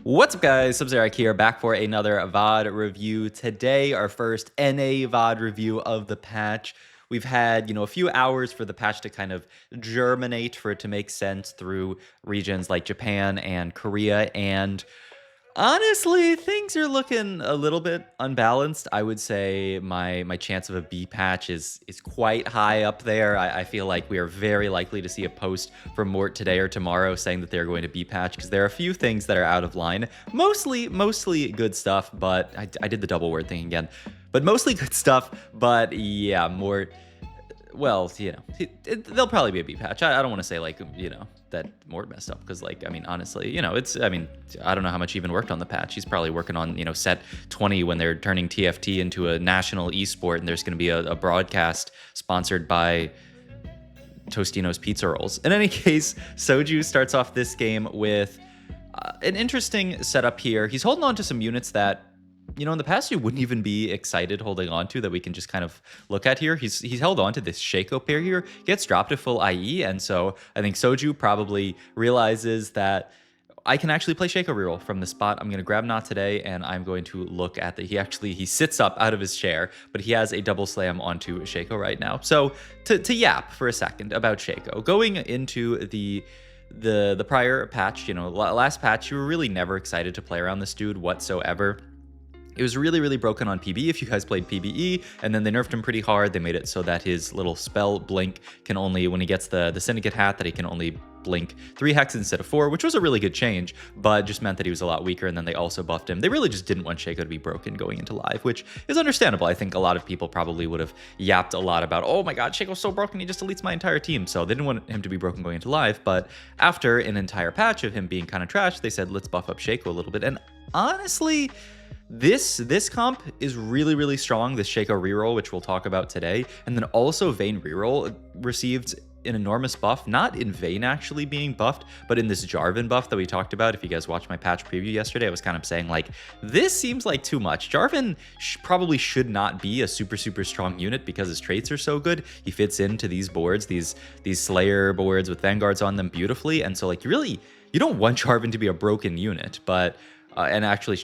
What's up, guys? Subzerac here, back for another VOD review. Today, our first NA VOD review of the patch. We've had, a few hours for the patch to kind of germinate, for it to make sense through regions like Japan and Korea, and honestly, things are looking a little bit unbalanced. I would say my chance of a B patch is quite high up there. I feel like we are very likely to see a post from Mort today or tomorrow saying that they're going to B patch, because there are a few things that are out of line. Mostly good stuff, but I did the double word thing again. But mostly good stuff, but yeah, Mort, well, they'll probably be a B patch. I don't want to say, that Mort messed up, because, honestly, I don't know how much he even worked on the patch. He's probably working on, set 20 when they're turning TFT into a national esport, and there's going to be a broadcast sponsored by Tostino's Pizza Rolls. In any case, Soju starts off this game with an interesting setup here. He's holding on to some units that, in the past, you wouldn't even be excited holding on to, that we can just kind of look at here. He's held on to this Shaco pair here, gets dropped to full IE, and so I think Soju probably realizes that I can actually play Shaco Reroll from this spot. I'm going to grab Not today, and I'm going to look at the... He sits up out of his chair, but he has a double slam onto Shaco right now. So to yap for a second about Shaco, going into the prior patch, last patch, you were really never excited to play around this dude whatsoever. It was really broken on PB if you guys played PBE, and then they nerfed him pretty hard. They made it so that his little spell blink can only, when he gets the Syndicate hat, that he can only blink 3 hexes instead of 4, which was a really good change, but just meant that he was a lot weaker, and then they also buffed him. They really just didn't want Shaco to be broken going into live, which is understandable. I think a lot of people probably would have yapped a lot about, oh my god, Shaco's so broken, he just deletes my entire team, so they didn't want him to be broken going into live. But after an entire patch of him being kind of trash, they said, let's buff up Shaco a little bit, and honestly, this comp is really strong, this Shaco reroll, which we'll talk about today. And then also Vayne reroll received an enormous buff, not in Vayne actually being buffed, but in this Jarvan buff that we talked about. If you guys watched my patch preview yesterday, I was kind of saying, like, this seems like too much. Jarvan probably should not be a super strong unit because his traits are so good. He fits into these boards, these Slayer boards with Vanguards on them beautifully. And so, like, you don't want Jarvan to be a broken unit, but and actually,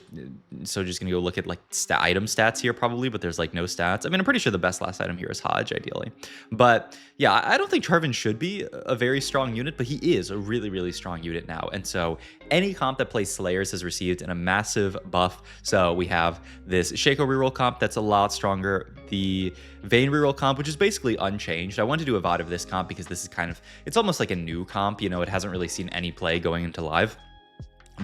so just gonna go look at like item stats here probably, but there's like no stats. I mean, I'm pretty sure the best last item here is Hodge ideally, but yeah, I don't think Jarvan should be a very strong unit, but he is a really strong unit now. And so any comp that plays Slayers has received a massive buff. So we have this Shaco reroll comp that's a lot stronger, the Vayne reroll comp, which is basically unchanged. I wanted to do a VOD of this comp because this is it's almost like a new comp, it hasn't really seen any play going into live.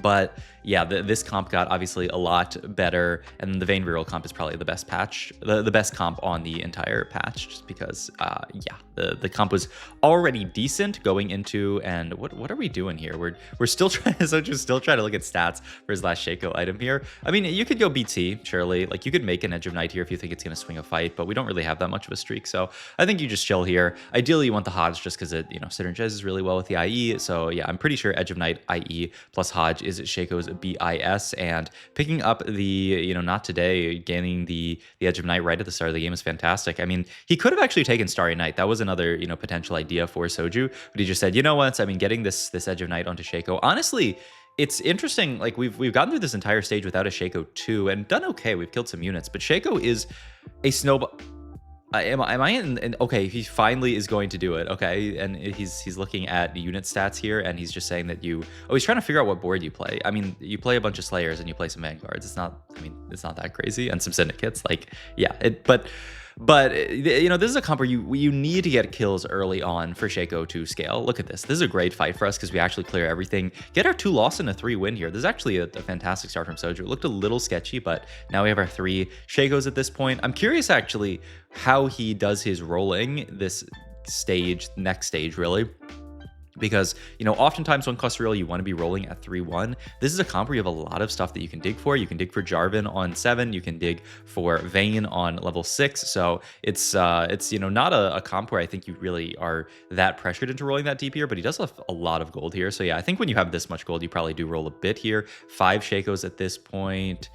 But yeah, this comp got obviously a lot better, and the Vayne reroll comp is probably the best patch, the best comp on the entire patch, just because yeah, the comp was already decent going into. And what are we doing here? We're still trying to look at stats for his last Shaco item here. I mean, you could go BT, surely, like you could make an Edge of Night here if you think it's going to swing a fight, but we don't really have that much of a streak, so I think you just chill here. Ideally you want the Hodge just because it synergizes really well with the IE. So yeah, I'm pretty sure Edge of Night IE plus Hodge is Shaco's BIS, and picking up the Not today, gaining the Edge of Night right at the start of the game is fantastic. I mean, he could have actually taken Starry Night. That was another potential idea for Soju, but he just said, you know what, I mean, getting this Edge of Night onto Shaco, honestly, it's interesting. Like we've gotten through this entire stage without a Shaco 2 and done okay. We've killed some units, but Shaco is a snowball. Am I in? Okay, he finally is going to do it. Okay, and he's looking at unit stats here, and he's just saying that he's trying to figure out what board you play. I mean, you play a bunch of Slayers and you play some Vanguards. It's not that crazy, and some Syndicates. Like, yeah, but this is a comp where you need to get kills early on for Shaco to scale. Look at this. This is a great fight for us because we actually clear everything. Get our 2 loss and a 3 win here. This is actually a fantastic start from Soju. It looked a little sketchy, but now we have our 3 Shacos at this point. I'm curious actually how he does his rolling this next stage really. Because, oftentimes when cluster roll, you want to be rolling at 3-1. This is a comp where you have a lot of stuff that you can dig for. You can dig for Jarvan on 7. You can dig for Vayne on level 6. So it's not a comp where I think you really are that pressured into rolling that deep here, but he does have a lot of gold here. So yeah, I think when you have this much gold, you probably do roll a bit here. 5 Shacos at this point.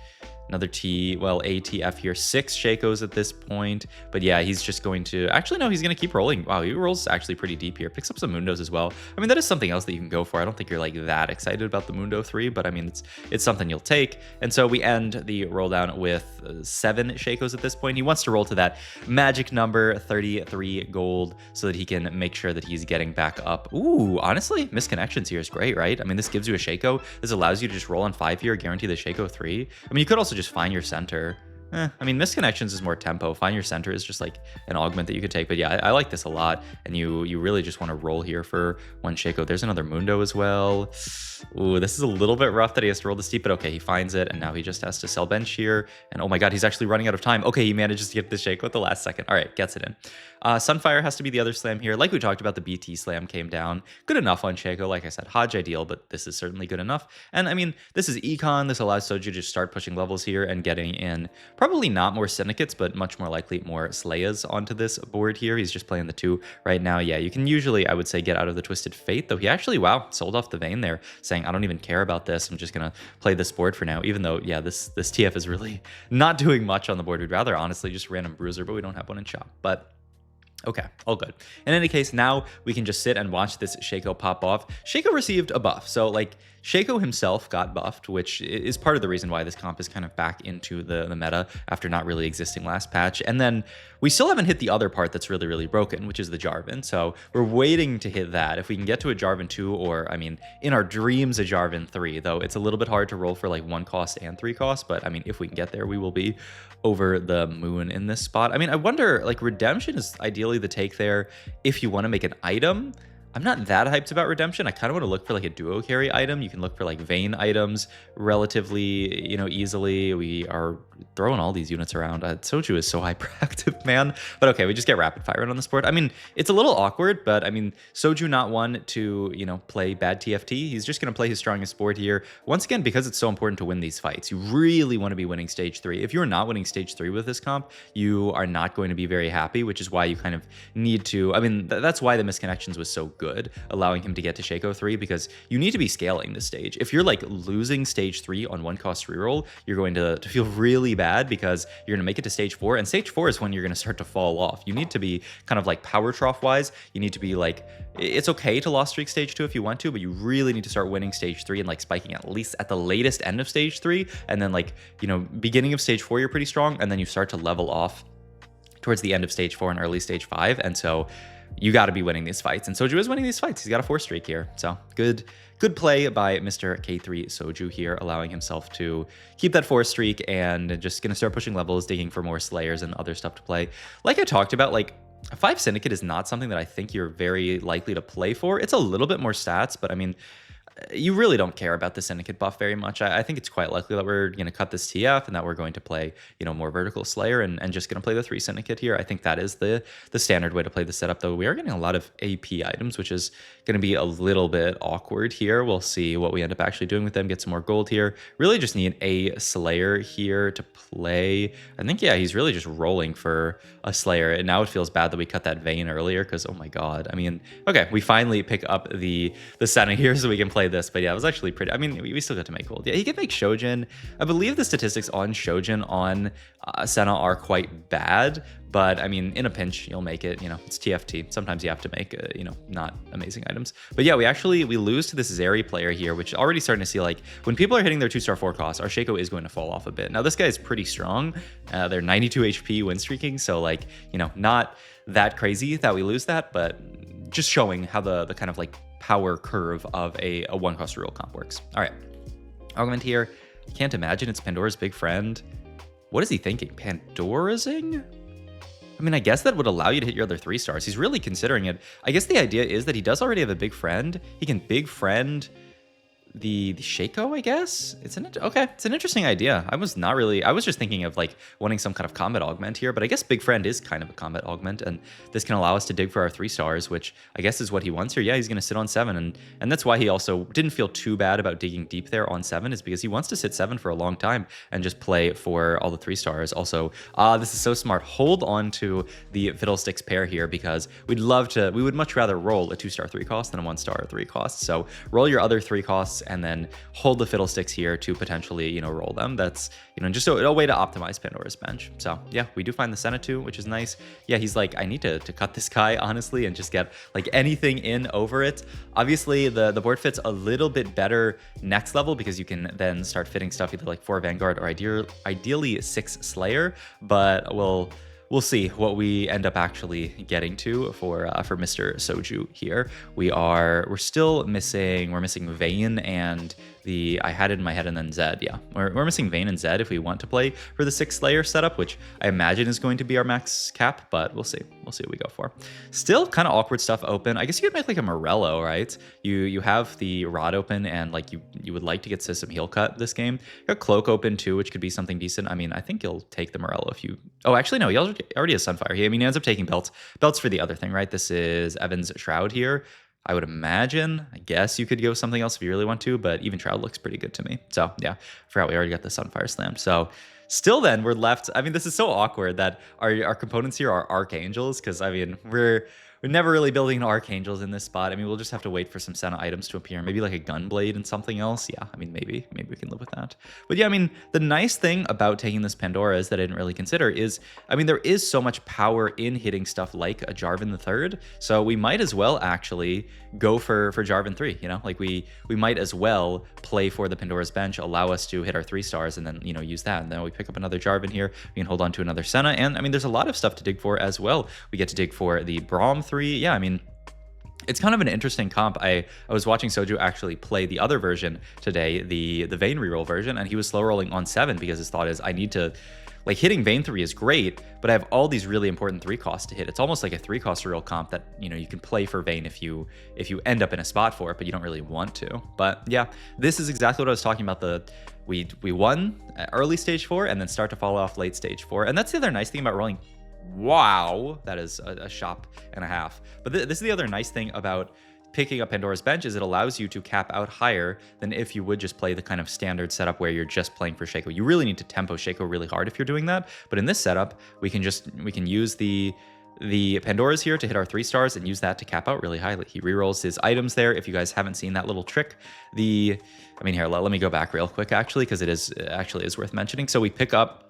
Another ATF here, 6 Shacos at this point. But yeah, he's just going to, actually no, he's going to keep rolling. Wow, he rolls actually pretty deep here. Picks up some Mundos as well. I mean, that is something else that you can go for. I don't think you're like that excited about the Mundo 3, but I mean, it's something you'll take. And so we end the roll down with 7 Shacos at this point. He wants to roll to that magic number, 33 gold, so that he can make sure that he's getting back up. Ooh, honestly, misconnections here is great, right? I mean, this gives you a Shaco. This allows you to just roll on 5 here, guarantee the Shaco 3. I mean, you could also just find your center. I mean, misconnections is more tempo. Find your center is just like an augment that you could take. But yeah, I like this a lot. And you really just want to roll here for 1 Shaco. There's another Mundo as well. Ooh, this is a little bit rough that he has to roll this deep, but okay, he finds it. And now he just has to sell bench here. And oh my God, he's actually running out of time. Okay, he manages to get the Shaco at the last second. All right, gets it in. Sunfire has to be the other slam here. Like we talked about, the BT slam came down. Good enough on Shaco. Like I said, Hodge ideal, but this is certainly good enough. And I mean, this is Econ. This allows Soju to just start pushing levels here and getting in probably not more Syndicates, but much more likely more Slayers onto this board here. He's just playing the 2 right now. Yeah, you can usually, I would say, get out of the Twisted Fate, though he actually, wow, sold off the Vayne there, saying, I don't even care about this. I'm just going to play this board for now, even though, yeah, this TF is really not doing much on the board. We'd rather, honestly, just random Bruiser, but we don't have one in shop. But okay, all good. In any case, now we can just sit and watch this Shaco pop off. Shaco received a buff. So, like, Shaco himself got buffed, which is part of the reason why this comp is kind of back into the meta after not really existing last patch. And then we still haven't hit the other part that's really, really broken, which is the Jarvan. So we're waiting to hit that. If we can get to a Jarvan 2, or, I mean, in our dreams, a Jarvan 3, though it's a little bit hard to roll for, like, 1 cost and 3 costs. But, I mean, if we can get there, we will be over the moon in this spot. I mean, I wonder, like, Redemption is ideally the take there if you want to make an item. I'm not that hyped about Redemption. I kind of want to look for like a duo carry item. You can look for like Vayne items relatively, easily. We are throwing all these units around. Soju is so hyperactive, man. But okay, we just get rapid fire on this board. I mean, it's a little awkward, but I mean, Soju not one to, play bad TFT. He's just going to play his strongest board here. Once again, because it's so important to win these fights, you really want to be winning stage 3. If you're not winning stage 3 with this comp, you are not going to be very happy, which is why you kind of need to, I mean, that's why the misconnections was so good, allowing him to get to Shaco 3, because you need to be scaling this stage. If you're like losing stage 3 on 1 cost reroll, you're going to feel really bad, because you're going to make it to stage 4, and stage 4 is when you're going to start to fall off. You need to be kind of like power trough wise. You need to be like, it's okay to lost streak stage 2 if you want to, but you really need to start winning stage 3 and like spiking at least at the latest end of stage 3, and then like, beginning of stage 4 you're pretty strong, and then you start to level off towards the end of stage 4 and early stage 5. And so you got to be winning these fights, and Soju is winning these fights. He's got a 4 streak here, so good play by Mr. K3 Soju here, allowing himself to keep that 4 streak and just gonna start pushing levels, digging for more Slayers and other stuff to play. Like I talked about, like, a 5 Syndicate is not something that I think you're very likely to play for. It's a little bit more stats, but I mean, you really don't care about the Syndicate buff very much. I think it's quite likely that we're going to cut this TF and that we're going to play, more vertical Slayer and just going to play the 3 Syndicate here. I think that is the standard way to play the setup, though. We are getting a lot of AP items, which is going to be a little bit awkward here. We'll see what we end up actually doing with them, get some more gold here. Really just need a Slayer here to play. I think, yeah, he's really just rolling for a Slayer. And now it feels bad that we cut that Vayne earlier, because, oh my God. I mean, okay, we finally pick up the Senna here so we can play this, but yeah, it was actually pretty. I mean, we still got to make gold. Yeah, he can make Shojin. I believe the statistics on Shojin on Senna are quite bad, but I mean, in a pinch, you'll make it. It's TFT. Sometimes you have to make, not amazing items. But yeah, we lose to this Zeri player here, which already starting to see, like, when people are hitting their 2-star 4 costs, our Shaco is going to fall off a bit. Now, this guy is pretty strong. They're 92 HP win streaking, so like, not that crazy that we lose that, but just showing how the kind of like power curve of a 1 cost reroll comp works. All right, Augment here. Can't imagine it's Pandora's big friend. What is he thinking? Pandorazing? I mean, I guess that would allow you to hit your other 3 stars. He's really considering it. I guess the idea is that he does already have a big friend. He can big friend the Shaco, I guess. It's an interesting idea. I was just thinking of like wanting some kind of combat augment here, but I guess Big Friend is kind of a combat augment, and this can allow us to dig for our 3 stars, which I guess is what he wants here. Yeah, he's gonna sit on 7, and that's why he also didn't feel too bad about digging deep there on 7, is because he wants to sit 7 for a long time and just play for all the 3 stars. Also, this is so smart. Hold on to the Fiddlesticks pair here, because we would much rather roll a 2-star 3 cost than a 1-star 3 cost. So roll your other 3 costs and then hold the fiddlesticks here to potentially, roll them. That's, just a way to optimize Pandora's bench. So yeah, we do find the Senna too, which is nice. Yeah, he's like, I need to cut this guy, honestly, and just get like anything in over it. Obviously, the board fits a little bit better next level because you can then start fitting stuff either like 4 Vanguard or ideally 6 Slayer, but we'll see what we end up actually getting to for Mr. Soju here. We're still missing, Vayne and I had it in my head and then Zed. Yeah, we're missing Vayne and Zed if we want to play for the 6 Slayer setup, which I imagine is going to be our max cap, but we'll see what we go for. Still kind of awkward stuff open. I guess you could make like a Morello, right? You have the Rod open and like you would like to get system heal cut this game. You got Cloak open too, which could be something decent. I mean, I think you'll take the Morello if you... Oh, actually, no, he already has Sunfire. He ends up taking belts. Belts for the other thing, right? This is Evan's Shroud here. I would imagine, I guess you could go something else if you really want to, but even Shroud looks pretty good to me. So yeah, forgot we already got the Sunfire slammed. So still then we're left. I mean, this is so awkward that our components here are Archangels, because I mean, we're never really building Archangels in this spot. I mean, we'll just have to wait for some Senna items to appear. Maybe like a Gunblade and something else. Yeah, I mean, maybe we can live with that. But yeah, I mean, the nice thing about taking this Pandora is that I didn't really consider is, I mean, there is so much power in hitting stuff like a Jarvan the Third. So we might as well actually go for Jarvan 3, like we might as well play for the Pandora's bench, allow us to hit our 3 stars and then, use that. And then we pick up another Jarvan here. We can hold on to another Senna. And I mean, there's a lot of stuff to dig for as well. We get to dig for the Braum 3. Yeah, I mean, it's kind of an interesting comp. I was watching Soju actually play the other version today, the Vayne reroll version, and he was slow rolling on 7 because his thought is, I need to, like, hitting Vayne 3 is great, but I have all these really important 3 costs to hit. It's almost like a 3 cost reroll comp that, you can play for Vayne if you end up in a spot for it, but you don't really want to. But yeah, this is exactly what I was talking about. We won at early stage 4 and then start to fall off late stage 4. And that's the other nice thing about rolling. Wow, that is a shop and a half. But this is the other nice thing about picking up Pandora's bench is it allows you to cap out higher than if you would just play the kind of standard setup where you're just playing for Shaco. You really need to tempo Shaco really hard if you're doing that. But in this setup, we can use the Pandoras here to hit our 3 stars and use that to cap out really highly. He rerolls his items there. If you guys haven't seen that little trick, here, let me go back real quick actually, because it is worth mentioning. So we pick up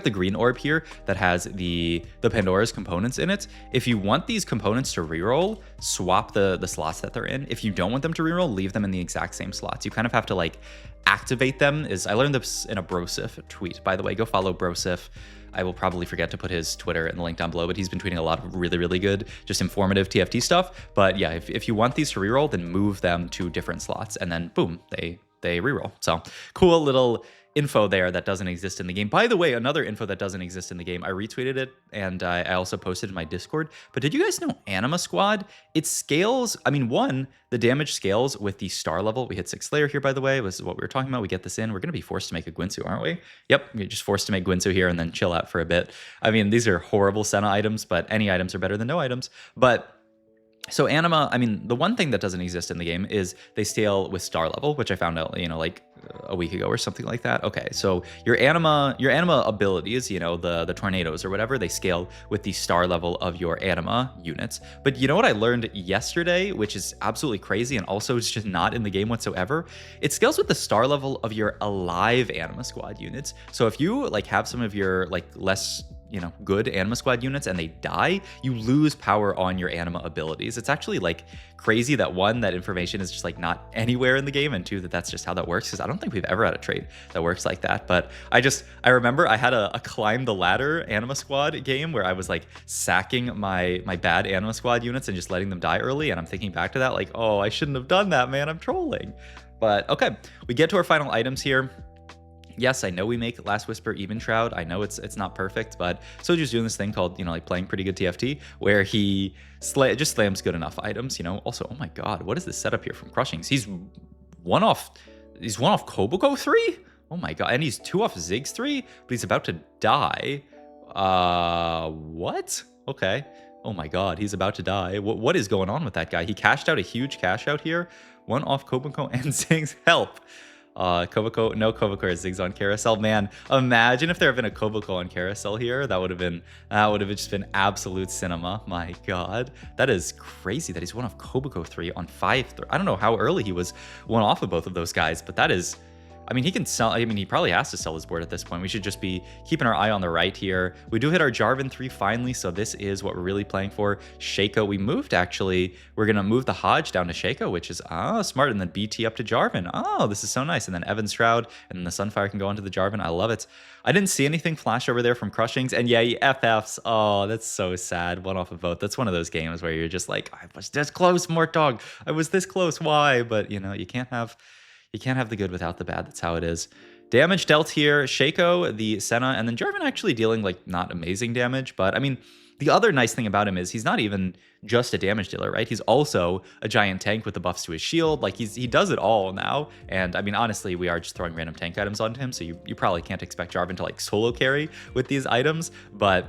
the green orb here that has the Pandora's components in it. If you want these components to reroll, swap the slots that they're in. If you don't want them to reroll, leave them in the exact same slots. You kind of have to like activate them. I learned this in a Brosif tweet, by the way. Go follow Brosif. I will probably forget to put his Twitter in the link down below, but he's been tweeting a lot of really, really good, just informative TFT stuff. But yeah, if you want these to reroll, then move them to different slots and then boom, they reroll. So cool little info there that doesn't exist in the game. By the way, another info that doesn't exist in the game, I retweeted it and I also posted in my Discord, but did you guys know Anima Squad? It scales, the damage scales with the star level. We hit 6 Slayer here, by the way, was what we were talking about. We get this in. We're going to be forced to make a Guinsoo, aren't we? Yep, we're just forced to make Guinsoo here and then chill out for a bit. These are horrible Senna items, but any items are better than no items. But so Anima, the one thing that doesn't exist in the game is they scale with star level, which I found out, like a week ago or something like that. Okay, so your anima abilities, the tornadoes or whatever, they scale with the star level of your anima units. But you know what I learned yesterday, which is absolutely crazy and also is just not in the game whatsoever? It scales with the star level of your alive Anima Squad units. So if you like have some of your like less good Anima Squad units and they die, you lose power on your Anima abilities. It's actually like crazy that one, that information is just like not anywhere in the game, and two, that's just how that works, because I don't think we've ever had a trait that works like that. But I remember I had a climb the ladder Anima Squad game where I was like sacking my bad Anima Squad units and just letting them die early, and I'm thinking back to that like, oh, I shouldn't have done that, man, I'm trolling. But okay, we get to our final items here. Yes, I know we make Last Whisper Even Shroud. I know it's not perfect, but Soju's doing this thing called, like playing pretty good TFT, where he just slams good enough items, Also, oh my god, what is this setup here from Crushings? He's one off Koboko 3? Oh my god, and he's 2 off Ziggs 3, but he's about to die. What? Okay. Oh my god, he's about to die. What is going on with that guy? He cashed out a huge cash out here. 1 off Koboko and Ziggs. Help. Koboko, no Koboko or Ziggs on Carousel. Man, imagine if there had been a Koboko on Carousel here. That would have just been absolute cinema. My God, that is crazy that he's one off Koboko 3 on 5. I don't know how early he was one off of both of those guys, but that is. I mean, he can sell. I mean, he probably has to sell his board at this point. We should just be keeping our eye on the right here. We do hit our Jarvan 3 finally, so this is what we're really playing for. Shaco, we moved actually. We're going to move the Hodge down to Shaco, which is smart, and then BT up to Jarvan. Oh, this is so nice. And then Evan's Shroud, and then the Sunfire can go onto the Jarvan. I love it. I didn't see anything flash over there from Crushings, and yeah, FFs. Oh, that's so sad. One off a vote. That's one of those games where you're just like, I was this close, Mortdog. I was this close. Why? But, you know, you can't have the good without the bad. That's how it is. Damage dealt here. Shaco, the Senna, and then Jarvan actually dealing like not amazing damage. But I mean, the other nice thing about him is he's not even just a damage dealer, right? He's also a giant tank with the buffs to his shield. Like he does it all now. And I mean, honestly, we are just throwing random tank items onto him. So you probably can't expect Jarvan to like solo carry with these items. But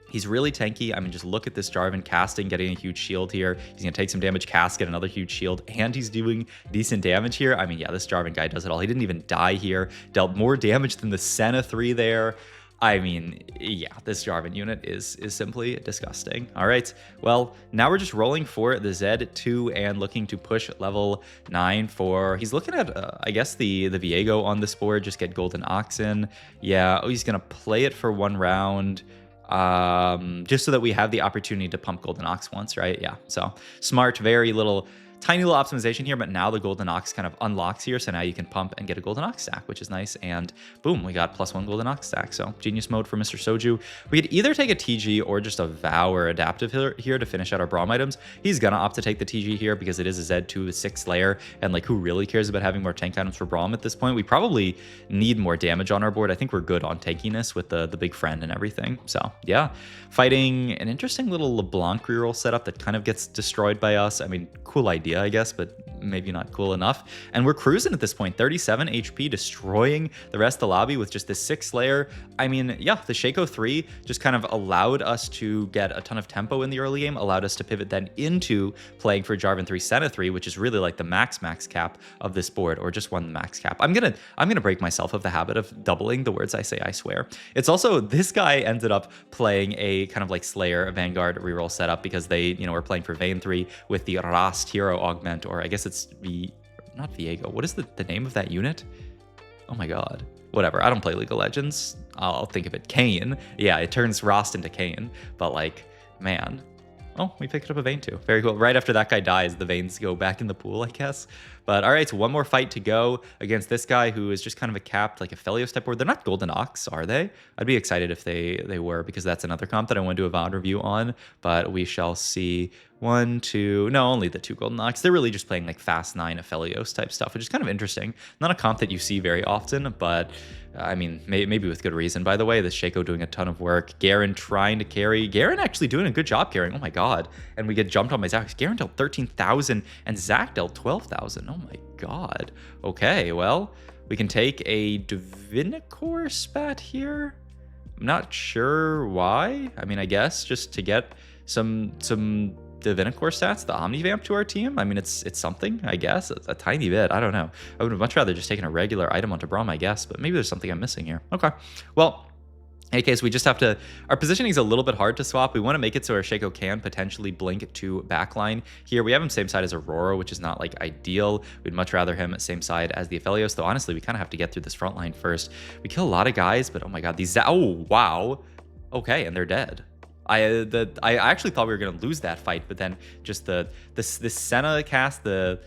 he's really tanky. I mean, just look at this Jarvan casting, getting a huge shield here. He's going to take some damage, cast, get another huge shield, and he's doing decent damage here. I mean, yeah, this Jarvan guy does it all. He didn't even die here. Dealt more damage than the Senna 3 there. I mean, yeah, this Jarvan unit is simply disgusting. All right, well, now we're just rolling for the Z2 and looking to push level 9 for... He's looking at, I guess, the Viego on this board, just get Golden Oxen. Yeah, oh, he's going to play it for one round. Just so that we have the opportunity to pump Golden Ox once, right? Yeah, so smart, tiny little optimization here, but now the Golden Ox kind of unlocks here, so now you can pump and get a Golden Ox stack, which is nice, and boom, we got +1 Golden Ox stack, so genius mode for Mr. Soju. We could either take a TG or just a Vow or Adaptive here to finish out our Braum items. He's gonna opt to take the TG here because it is a Z2 6th layer, and like, who really cares about having more tank items for Braum at this point? We probably need more damage on our board. I think we're good on tankiness with the big friend and everything, so yeah. Fighting an interesting little LeBlanc reroll setup that kind of gets destroyed by us. I mean, cool idea, I guess, but maybe not cool enough. And we're cruising at this point, 37 HP, destroying the rest of the lobby with just this 6th layer. I mean, yeah, the Shaco 3 just kind of allowed us to get a ton of tempo in the early game, allowed us to pivot then into playing for Jarvan 3 Senna 3, which is really like the max cap of this board, or just one max cap. I'm gonna break myself of the habit of doubling the words I say, I swear. It's also, this guy ended up playing a kind of like Slayer Vanguard reroll setup because they, you know, were playing for Vayne 3 with the Rast hero augment, or I guess it's not Viego. What is the name of that unit? Oh my God. Whatever. I don't play League of Legends. I'll think of it. Kayn. Yeah, it turns Rast into Kayn. But like, man. Oh, we picked up a Vayne too. Very cool. Right after that guy dies, the Vaynes go back in the pool, I guess. But all right, so one more fight to go against this guy who is just kind of a capped, like a Felios type board. They're not Golden Ox, are they? I'd be excited if they were, because that's another comp that I want to do a VOD review on. But we shall see. 1, 2, no, only the 2 Golden Ox. They're really just playing like Fast 9 Aphelios type stuff, which is kind of interesting. Not a comp that you see very often, but I mean, maybe with good reason. By the way, this Shaco doing a ton of work. Garen trying to carry. Garen actually doing a good job carrying. Oh my God. And we get jumped on by Zach. Garen dealt 13,000 and Zach dealt 12,000. Oh my God. Okay, well, we can take a Divinicore spat here. I'm not sure why. I mean, I guess just to get some Divinicore stats, the Omnivamp to our team. I mean, it's something, I guess. It's a tiny bit. I don't know. I would have much rather just taken a regular item onto Braum, I guess, but maybe there's something I'm missing here. Okay. Well, in any case, we just have to... Our positioning is a little bit hard to swap. We want to make it so our Shaco can potentially blink to backline here. We have him same side as Aurora, which is not, like, ideal. We'd much rather him same side as the Aphelios, though honestly, we kind of have to get through this front line first. We kill a lot of guys, but oh my God, these... Oh, wow. Okay, and they're dead. I actually thought we were gonna lose that fight, but then just the Senna cast, the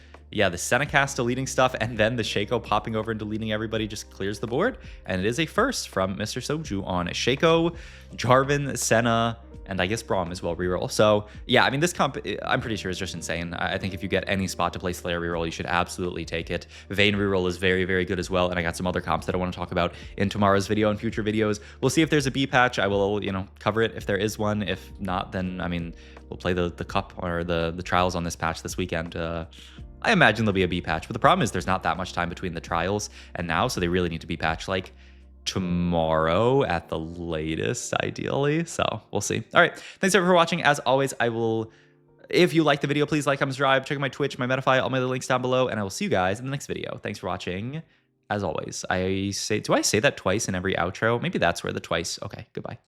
Senna cast deleting stuff, and then the Shaco popping over and deleting everybody just clears the board, and it is a first from Mr. Soju on Shaco, Jarvan, Senna, and I guess Braum as well reroll. So yeah, I mean, this comp I'm pretty sure is just insane. I think if you get any spot to play Slayer reroll, you should absolutely take it. Vayne reroll is very, very good as well, and I got some other comps that I want to talk about in tomorrow's video and future videos. We'll see if there's a B patch. I will, you know, cover it if there is one. If not, then I mean, we'll play the cup or the trials on this patch this weekend. I imagine there'll be a B patch, but the problem is there's not that much time between the trials and now, so they really need to be patched like tomorrow at the latest, ideally. So we'll see. All right, thanks everyone for watching. As always, I will If you like the video, please like, comment, subscribe, check out my Twitch, my Metafy, all my other links down below, and I will see you guys in the next video. Thanks for watching. As always, do I say that twice in every outro? Maybe that's where the twice. Okay, goodbye.